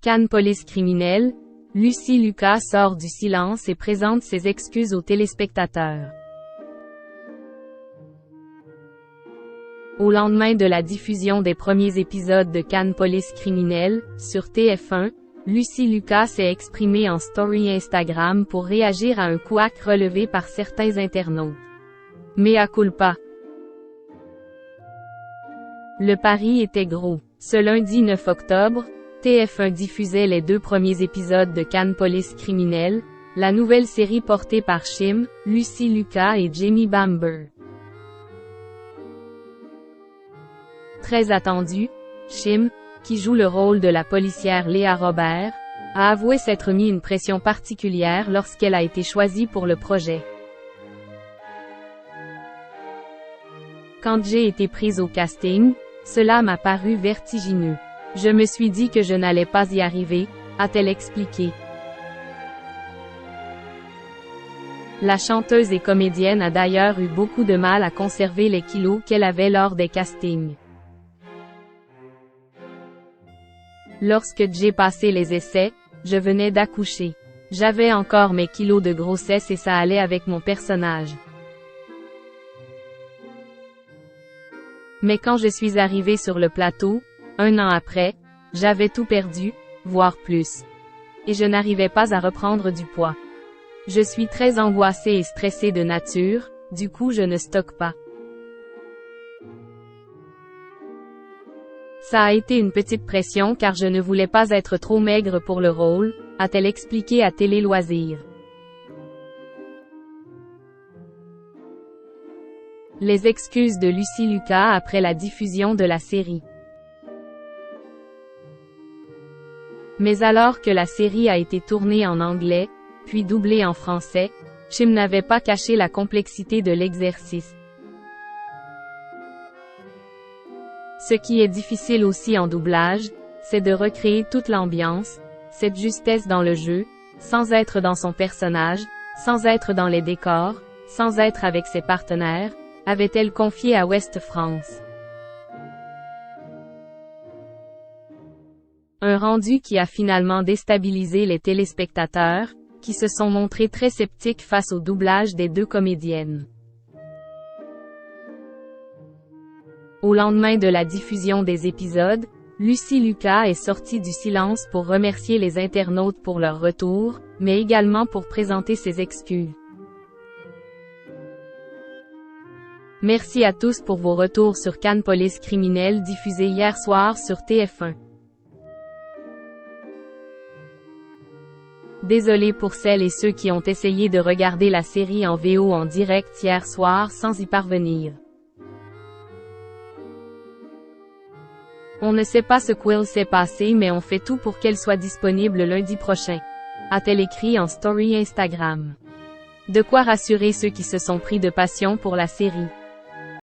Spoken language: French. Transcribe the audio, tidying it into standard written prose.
Cannes Police Criminelle, Lucy Lucas sort du silence et présente ses excuses aux téléspectateurs. Au lendemain de la diffusion des premiers épisodes de Cannes Police Criminelle, sur TF1, Lucy Lucas s'est exprimée en story Instagram pour réagir à un couac relevé par certains internautes. Mea culpa. Le pari était gros. Ce lundi 9 octobre, TF1 diffusait les 2 premiers épisodes de Cannes Police Criminelle, la nouvelle série portée par Shim, Lucy Lucas et Jamie Bamber. Très attendu, Shim, qui joue le rôle de la policière Léa Robert, a avoué s'être mis une pression particulière lorsqu'elle a été choisie pour le projet. Quand j'ai été prise au casting, cela m'a paru vertigineux. Je me suis dit que je n'allais pas y arriver, a-t-elle expliqué. La chanteuse et comédienne a d'ailleurs eu beaucoup de mal à conserver les kilos qu'elle avait lors des castings. Lorsque j'ai passé les essais, je venais d'accoucher. J'avais encore mes kilos de grossesse et ça allait avec mon personnage. Mais quand je suis arrivée sur le plateau, 1 an après, j'avais tout perdu, voire plus. Et je n'arrivais pas à reprendre du poids. Je suis très angoissée et stressée de nature, du coup je ne stocke pas. Ça a été une petite pression car je ne voulais pas être trop maigre pour le rôle, a-t-elle expliqué à Télé Loisirs. Les excuses de Lucy Lucas après la diffusion de la série. Mais alors que la série a été tournée en anglais, puis doublée en français, Shim n'avait pas caché la complexité de l'exercice. Ce qui est difficile aussi en doublage, c'est de recréer toute l'ambiance, cette justesse dans le jeu, sans être dans son personnage, sans être dans les décors, sans être avec ses partenaires, avait-elle confié à Ouest France. Un rendu qui a finalement déstabilisé les téléspectateurs, qui se sont montrés très sceptiques face au doublage des 2 comédiennes. Au lendemain de la diffusion des épisodes, Lucy Lucas est sortie du silence pour remercier les internautes pour leur retour, mais également pour présenter ses excuses. Merci à tous pour vos retours sur Cannes Police Criminelle diffusé hier soir sur TF1. Désolé pour celles et ceux qui ont essayé de regarder la série en VO en direct hier soir sans y parvenir. On ne sait pas ce qu'il s'est passé mais on fait tout pour qu'elle soit disponible lundi prochain, a-t-elle écrit en story Instagram. De quoi rassurer ceux qui se sont pris de passion pour la série.